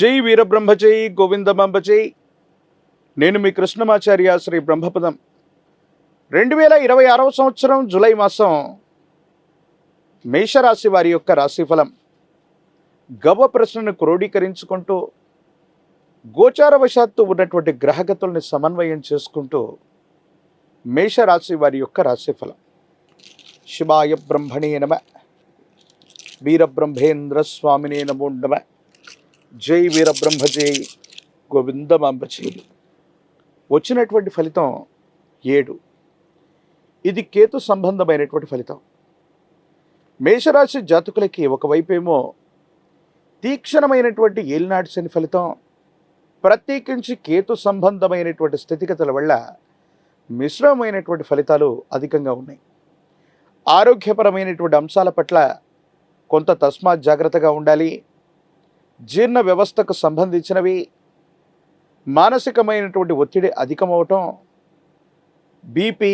జై వీరబ్రహ్మ జై గోవిందమాంబ జై. నేను మీ కృష్ణమాచార్య శ్రీ బ్రహ్మపదం. 2026 సంవత్సరం జూలై మాసం మేషరాశి వారి యొక్క రాశిఫలం. గవ్వ ప్రశ్నను క్రోడీకరించుకుంటూ గోచారవశాత్తు ఉన్నటువంటి గ్రహగతుల్ని సమన్వయం చేసుకుంటూ మేషరాశి వారి యొక్క రాశిఫలం. శివాయ బ్రహ్మణే నమ, వీరబ్రహ్మేంద్ర స్వామినే నమో నమ. జై వీరబ్రహ్మ జై గోవిందమాంబ జై. వచ్చినటువంటి ఫలితం 7. ఇది కేతు సంబంధమైనటువంటి ఫలితం. మేషరాశి జాతకులకి ఒకవైపేమో తీక్షణమైనటువంటి ఏలినాటి శని ఫలితం, ప్రత్యేకించి కేతు సంబంధమైనటువంటి స్థితిగతుల వల్ల మిశ్రమమైనటువంటి ఫలితాలు అధికంగా ఉన్నాయి. ఆరోగ్యపరమైనటువంటి అంశాల పట్ల కొంత తస్మాత్ జాగ్రత్తగా ఉండాలి. జీర్ణ వ్యవస్థకు సంబంధించినవి, మానసికమైనటువంటి ఒత్తిడి అధికమవటం, బీపీ,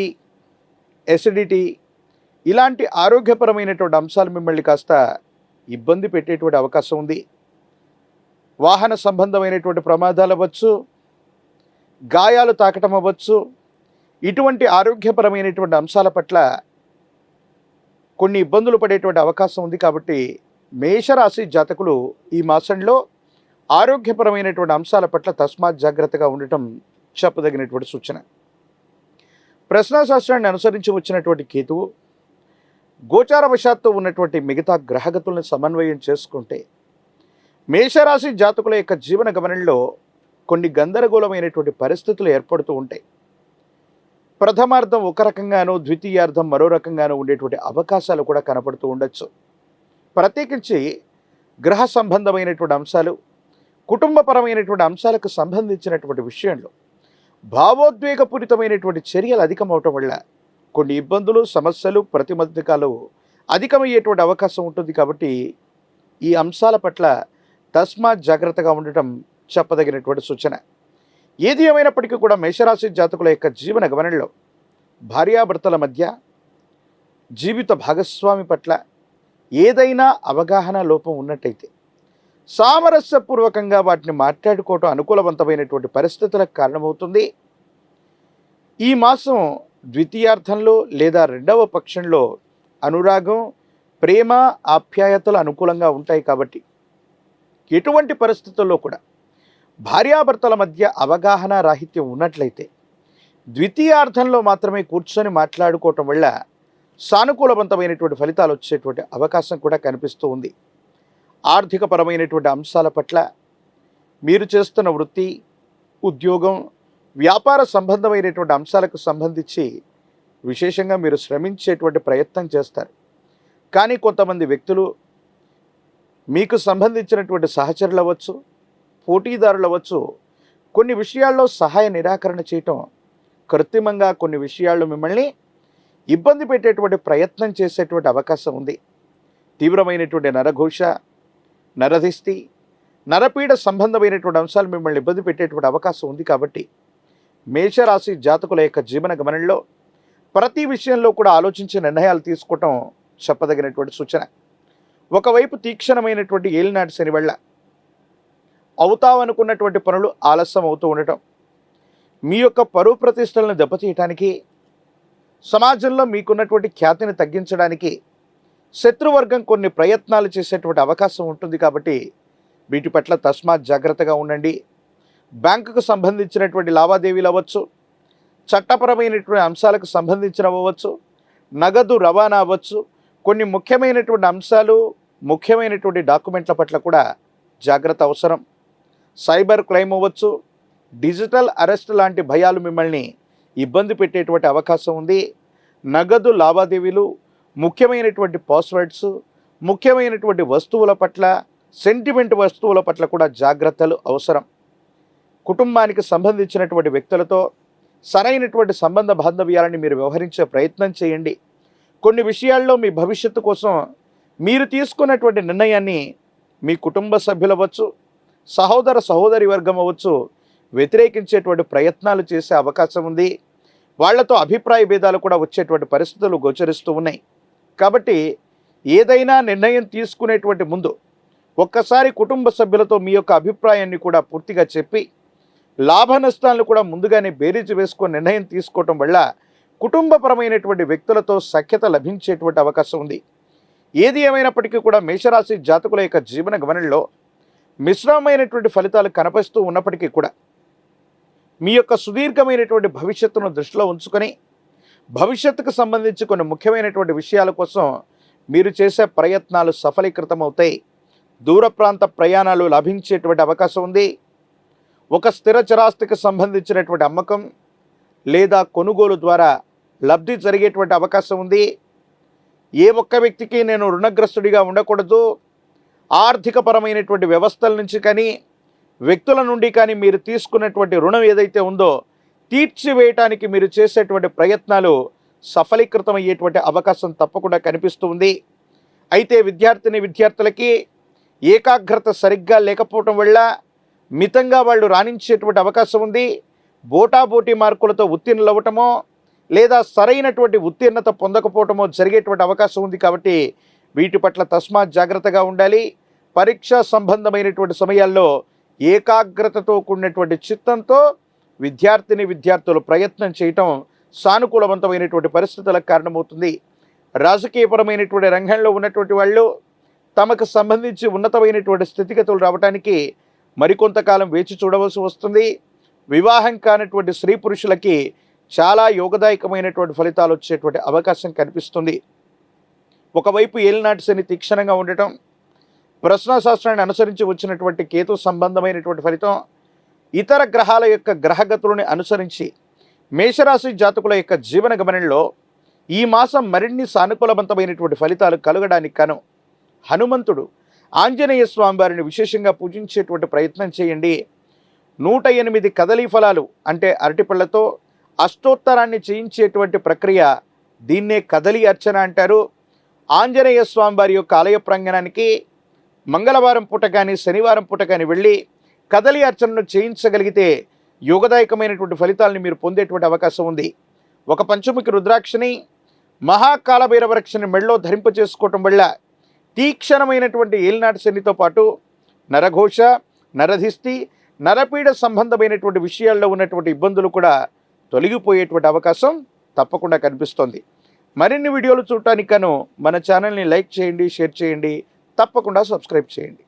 ఎసిడిటీ ఇలాంటి ఆరోగ్యపరమైనటువంటి అంశాలు మిమ్మల్ని కాస్త ఇబ్బంది పెట్టేటువంటి అవకాశం ఉంది. వాహన సంబంధమైనటువంటి ప్రమాదాలు అవ్వచ్చు, గాయాలు తాకటం అవ్వచ్చు. ఇటువంటి ఆరోగ్యపరమైనటువంటి అంశాల పట్ల కొన్ని ఇబ్బందులు పడేటువంటి అవకాశం ఉంది. కాబట్టి మేషరాశి జాతకులు ఈ మాసంలో ఆరోగ్యపరమైనటువంటి అంశాల పట్ల తస్మాత్ జాగ్రత్తగా ఉండటం చెప్పదగినటువంటి సూచన. ప్రశ్నాశాస్త్రాన్ని అనుసరించి వచ్చినటువంటి కేతువు గోచారవశాత్తు ఉన్నటువంటి మిగతా గ్రహగతులను సమన్వయం చేసుకుంటే మేషరాశి జాతకుల యొక్క జీవన గమనంలో కొన్ని గందరగోళమైనటువంటి పరిస్థితులు ఏర్పడుతూ ఉంటాయి. ప్రథమార్థం ఒక రకంగానూ, ద్వితీయార్థం మరో రకంగానూ ఉండేటువంటి అవకాశాలు కూడా కనపడుతూ ఉండొచ్చు. ప్రత్యేకించి గ్రహ సంబంధమైనటువంటి అంశాలు, కుటుంబపరమైనటువంటి అంశాలకు సంబంధించినటువంటి విషయంలో భావోద్వేగపూరితమైనటువంటి చర్యలు అధికమవటం వల్ల కొన్ని ఇబ్బందులు, సమస్యలు, ప్రతిబంధకాలు అధికమయ్యేటువంటి అవకాశం ఉంటుంది. కాబట్టి ఈ అంశాల పట్ల తస్మాత్ జాగ్రత్తగా ఉండటం చెప్పదగినటువంటి సూచన. ఏది ఏమైనప్పటికీ కూడా మేషరాశి జాతకుల యొక్క జీవన గమనంలో భార్యాభర్తల మధ్య, జీవిత భాగస్వామి పట్ల ఏదైనా అవగాహన లోపం ఉన్నట్టయితే సామరస్యపూర్వకంగా వాటిని మాట్లాడుకోవటం అనుకూలవంతమైనటువంటి పరిస్థితులకు కారణమవుతుంది. ఈ మాసం ద్వితీయార్థంలో లేదా రెండవ పక్షంలో అనురాగం, ప్రేమ, ఆప్యాయతలు అనుకూలంగా ఉంటాయి. కాబట్టి ఎటువంటి పరిస్థితుల్లో కూడా భార్యాభర్తల మధ్య అవగాహన రాహిత్యం ఉన్నట్లయితే ద్వితీయార్థంలో మాత్రమే కూర్చొని మాట్లాడుకోవటం వల్ల సానుకూలవంతమైనటువంటి ఫలితాలు వచ్చేటువంటి అవకాశం కూడా కనిపిస్తూ ఉంది. ఆర్థికపరమైనటువంటి అంశాల పట్ల, మీరు చేస్తున్న వృత్తి, ఉద్యోగం, వ్యాపార సంబంధమైనటువంటి అంశాలకు సంబంధించి విశేషంగా మీరు శ్రమించేటువంటి ప్రయత్నం చేస్తారు. కానీ కొంతమంది వ్యక్తులు, మీకు సంబంధించినటువంటి సహచరులు అవ్వచ్చు, పోటీదారులు అవ్వచ్చు, కొన్ని విషయాల్లో సహాయ నిరాకరణ చేయటం, కృత్రిమంగా కొన్ని విషయాల్లో మిమ్మల్ని ఇబ్బంది పెట్టేటువంటి ప్రయత్నం చేసేటువంటి అవకాశం ఉంది. తీవ్రమైనటువంటి నరఘోష, నరదిష్టి, నరపీడ సంబంధమైనటువంటి అంశాలు మిమ్మల్ని ఇబ్బంది పెట్టేటువంటి అవకాశం ఉంది. కాబట్టి మేషరాశి జాతకుల యొక్క జీవన గమనంలో ప్రతి విషయంలో కూడా ఆలోచించి నిర్ణయాలు తీసుకోవటం చెప్పదగినటువంటి సూచన. ఒకవైపు తీక్షణమైనటువంటి ఏలినాటి శని వల్ల అవుతామనుకున్నటువంటి పనులు ఆలస్యం అవుతూ ఉండటం, మీ యొక్క పరువు ప్రతిష్టలను దెబ్బతీయటానికి, సమాజంలో మీకున్నటువంటి ఖ్యాతిని తగ్గించడానికి శత్రువర్గం కొన్ని ప్రయత్నాలు చేసేటువంటి అవకాశం ఉంటుంది. కాబట్టి వీటి పట్ల తస్మాత్ జాగ్రత్తగా ఉండండి. బ్యాంకుకు సంబంధించినటువంటి లావాదేవీలు అవ్వచ్చు, చట్టపరమైనటువంటి అంశాలకు సంబంధించినవి అవ్వచ్చు, నగదు రవాణా అవ్వచ్చు, కొన్ని ముఖ్యమైనటువంటి అంశాలు, ముఖ్యమైనటువంటి డాక్యుమెంట్ల పట్ల కూడా జాగ్రత్త అవసరం. సైబర్ క్రైమ్ అవ్వచ్చు, డిజిటల్ అరెస్ట్ లాంటి భయాలు మిమ్మల్ని ఇబ్బంది పెట్టేటువంటి అవకాశం ఉంది. నగదు లావాదేవీలు, ముఖ్యమైనటువంటి పాస్వర్డ్స్, ముఖ్యమైనటువంటి వస్తువుల పట్ల, సెంటిమెంట్ వస్తువుల పట్ల కూడా జాగ్రత్తలు అవసరం. కుటుంబానికి సంబంధించినటువంటి వ్యక్తులతో సరైనటువంటి సంబంధ బాంధవ్యాలని మీరు వ్యవహరించే ప్రయత్నం చేయండి. కొన్ని విషయాల్లో మీ భవిష్యత్తు కోసం మీరు తీసుకున్నటువంటి నిర్ణయాన్ని మీ కుటుంబ సభ్యులు అవ్వచ్చు, సహోదర సహోదరి వర్గం అవ్వచ్చు, వ్యతిరేకించేటువంటి ప్రయత్నాలు చేసే అవకాశం ఉంది. వాళ్లతో అభిప్రాయ భేదాలు కూడా వచ్చేటువంటి పరిస్థితులు గోచరిస్తూ ఉన్నాయి. కాబట్టి ఏదైనా నిర్ణయం తీసుకునేటువంటి ముందు ఒక్కసారి కుటుంబ సభ్యులతో మీ యొక్క అభిప్రాయాన్ని కూడా పూర్తిగా చెప్పి లాభ నష్టాలను కూడా ముందుగానే బేరీజు వేసుకొని నిర్ణయం తీసుకోవటం వల్ల కుటుంబపరమైనటువంటి వ్యక్తులతో సఖ్యత లభించేటువంటి అవకాశం ఉంది. ఏది ఏమైనప్పటికీ కూడా మేషరాశి జాతకుల యొక్క జీవన గమనంలో మిశ్రమమైనటువంటి ఫలితాలు కనిపిస్తూ ఉన్నప్పటికీ కూడా మీ యొక్క సుదీర్ఘమైనటువంటి భవిష్యత్తును దృష్టిలో ఉంచుకొని భవిష్యత్తుకు సంబంధించి కొన్ని ముఖ్యమైనటువంటి విషయాల కోసం మీరు చేసే ప్రయత్నాలు సఫలీకృతమవుతాయి. దూర ప్రాంత ప్రయాణాలు లభించేటువంటి అవకాశం ఉంది. ఒక స్థిర చరాస్తికి సంబంధించినటువంటి అమ్మకం లేదా కొనుగోలు ద్వారా లబ్ధి జరిగేటువంటి అవకాశం ఉంది. ఏ ఒక్క వ్యక్తికి నేను రుణగ్రస్తుడిగా ఉండకూడదు, ఆర్థికపరమైనటువంటి వ్యవస్థల నుంచి కానీ వ్యక్తుల నుండి కానీ మీరు తీసుకున్నటువంటి రుణం ఏదైతే ఉందో తీర్చివేయటానికి మీరు చేసేటువంటి ప్రయత్నాలు సఫలీకృతమయ్యేటువంటి అవకాశం తప్పకుండా కనిపిస్తుంది. అయితే విద్యార్థులకి ఏకాగ్రత సరిగ్గా లేకపోవటం వల్ల మితంగా వాళ్ళు రాణించేటువంటి అవకాశం ఉంది. బోటాబోటీ మార్కులతో ఉత్తీర్ణులు అవ్వటమో లేదా సరైనటువంటి ఉత్తీర్ణత పొందకపోవటమో జరిగేటువంటి అవకాశం ఉంది. కాబట్టి వీటి పట్ల తస్మాత్ జాగ్రత్తగా ఉండాలి. పరీక్షా సంబంధమైనటువంటి సమయాల్లో ఏకాగ్రతతో కూడినటువంటి చిత్తంతో విద్యార్థులు ప్రయత్నం చేయటం సానుకూలవంతమైనటువంటి పరిస్థితులకు కారణమవుతుంది. రాజకీయపరమైనటువంటి రంగంలో ఉన్నటువంటి వాళ్ళు తమకు సంబంధించి ఉన్నతమైనటువంటి స్థితిగతులు రావడానికి మరికొంతకాలం వేచి చూడవలసి వస్తుంది. వివాహం కానటువంటి స్త్రీ పురుషులకి చాలా యోగదాయకమైనటువంటి ఫలితాలు వచ్చేటువంటి అవకాశం కనిపిస్తుంది. ఒకవైపు ఏలినాటి శని తీక్షణంగా ఉండటం, ప్రశ్నాశాస్త్రాన్ని అనుసరించి వచ్చినటువంటి కేతు సంబంధమైనటువంటి ఫలితం, ఇతర గ్రహాల యొక్క గ్రహగతులని అనుసరించి మేషరాశి జాతకుల యొక్క జీవన గమనంలో ఈ మాసం మరిన్ని సానుకూలవంతమైనటువంటి ఫలితాలు కలగడానికి కాను హనుమంతుడు ఆంజనేయ స్వామి వారిని విశేషంగా పూజించేటువంటి ప్రయత్నం చేయండి. 108 కదలీ ఫలాలు అంటే అరటిపళ్ళతో అష్టోత్తరాన్ని చేయించేటువంటి ప్రక్రియ, దీన్నే కదలి అర్చన అంటారు. ఆంజనేయ స్వామి వారి యొక్క ఆలయ ప్రాంగణానికి మంగళవారం పూట కానీ శనివారం పూట కానీ వెళ్ళి కదలి అర్చనను చేయించగలిగితే యోగదాయకమైనటువంటి ఫలితాలను మీరు పొందేటువంటి అవకాశం ఉంది. ఒక పంచముఖి రుద్రాక్షని మహాకాలభైరవరక్షని మెళ్ళలో ధరింపచేసుకోవటం వల్ల తీక్షణమైనటువంటి ఏలినాటి శనితో పాటు నరఘోష, నరధిష్టి, నరపీడ సంబంధమైనటువంటి విషయాల్లో ఉన్నటువంటి ఇబ్బందులు కూడా తొలగిపోయేటువంటి అవకాశం తప్పకుండా కనిపిస్తోంది. మరిన్ని వీడియోలు చూడటానికి గాను మన ఛానల్ని లైక్ చేయండి, షేర్ చేయండి, తప్పకుండా సబ్స్క్రైబ్ చేయండి.